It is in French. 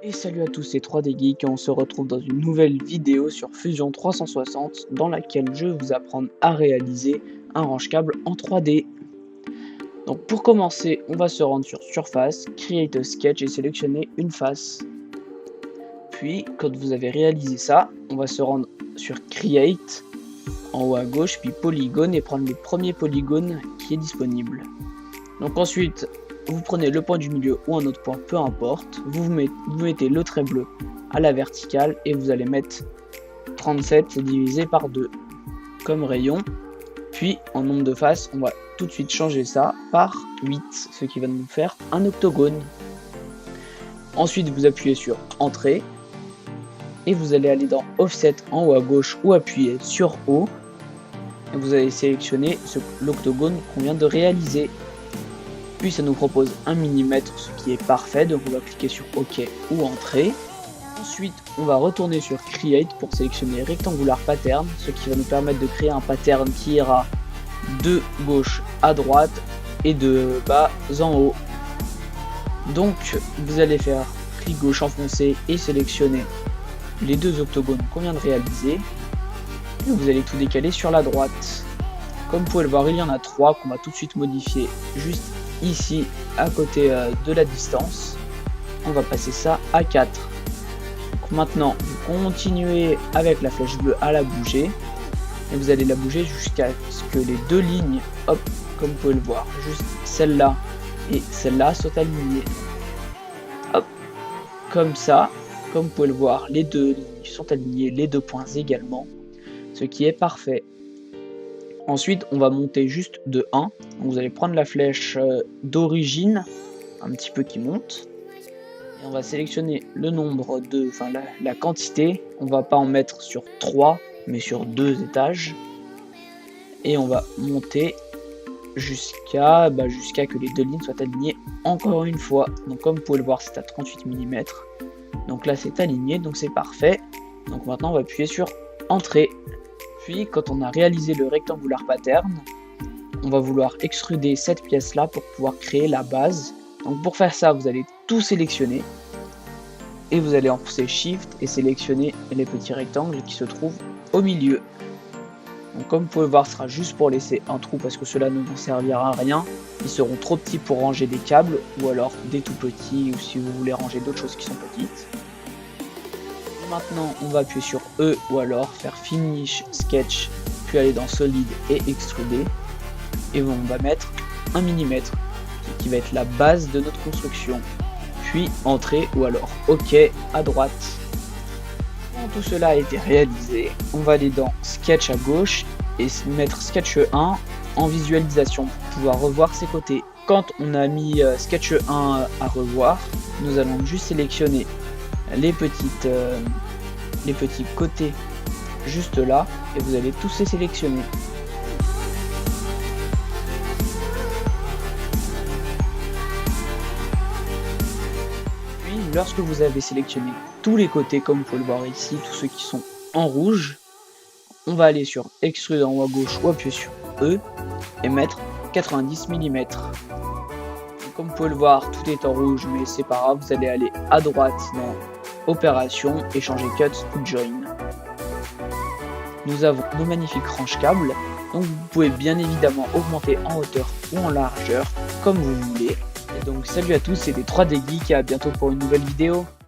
Et salut à tous, c'est 3D Geek et on se retrouve dans une nouvelle vidéo sur Fusion 360 dans laquelle je vais vous apprendre à réaliser un range-câble en 3D. Donc pour commencer, on va se rendre sur Surface, Create a Sketch et sélectionner une face. Puis quand vous avez réalisé ça, on va se rendre sur Create en haut à gauche, puis Polygone et prendre le premier polygone qui est disponible. Donc ensuite, vous prenez le point du milieu ou un autre point, peu importe, vous mettez le trait bleu à la verticale et vous allez mettre 37 divisé par 2 comme rayon. Puis en nombre de faces, on va tout de suite changer ça par 8, ce qui va nous faire un octogone. Ensuite, vous appuyez sur Entrée et vous allez aller dans Offset en haut à gauche ou appuyer sur O. Et vous allez sélectionner l'octogone qu'on vient de réaliser. Puis ça nous propose 1 mm, ce qui est parfait, donc on va cliquer sur OK ou Entrée. Ensuite, on va retourner sur Create pour sélectionner Rectangular Pattern, ce qui va nous permettre de créer un pattern qui ira de gauche à droite et de bas en haut. Donc, vous allez faire clic gauche enfoncé et sélectionner les deux octogones qu'on vient de réaliser. Et vous allez tout décaler sur la droite. Comme vous pouvez le voir, il y en a 3 qu'on va tout de suite modifier juste ici à côté de la distance. On va passer ça à 4. Donc maintenant vous continuez avec la flèche bleue à la bouger et vous allez la bouger jusqu'à ce que les deux lignes, hop, comme vous pouvez le voir, juste celle-là et celle-là soient alignées, hop, comme ça. Comme vous pouvez le voir, les deux lignes sont alignées, les deux points également, ce qui est parfait. Ensuite, on va monter juste de 1. Donc vous allez prendre la flèche d'origine, un petit peu qui monte. Et on va sélectionner le nombre de, la quantité. On va pas en mettre sur 3, mais sur 2 étages. Et on va monter jusqu'à que les deux lignes soient alignées encore une fois. Donc comme vous pouvez le voir, c'est à 38 mm. Donc là, c'est aligné, donc c'est parfait. Donc maintenant, on va appuyer sur Entrée. Puis quand on a réalisé le Rectangular Pattern, on va vouloir extruder cette pièce là pour pouvoir créer la base. Donc pour faire ça, vous allez tout sélectionner et vous allez enfoncer Shift et sélectionner les petits rectangles qui se trouvent au milieu. Donc comme vous pouvez le voir, ce sera juste pour laisser un trou parce que cela ne vous servira à rien. Ils seront trop petits pour ranger des câbles ou alors des tout petits, ou si vous voulez ranger d'autres choses qui sont petites. Maintenant, on va appuyer sur E ou alors faire Finish Sketch, puis aller dans Solid et Extruder. Et on va mettre 1 mm, qui va être la base de notre construction. Puis Entrée ou alors OK à droite. Quand tout cela a été réalisé, on va aller dans Sketch à gauche et mettre Sketch 1 en visualisation pour pouvoir revoir ses côtés. Quand on a mis Sketch 1 à revoir, nous allons juste sélectionner les petits côtés juste là et vous allez tous les sélectionner. Puis lorsque vous avez sélectionné tous les côtés, comme vous pouvez le voir ici, tous ceux qui sont en rouge, on va aller sur Extrude en haut à gauche ou appuyer sur E et mettre 90 mm. Comme vous pouvez le voir, tout est en rouge, mais c'est pas grave, vous allez aller à droite dans Opération et changer Cut to Join. Nous avons nos magnifiques range câbles, donc vous pouvez bien évidemment augmenter en hauteur ou en largeur comme vous voulez. Et donc salut à tous, c'était 3D Geek et à bientôt pour une nouvelle vidéo.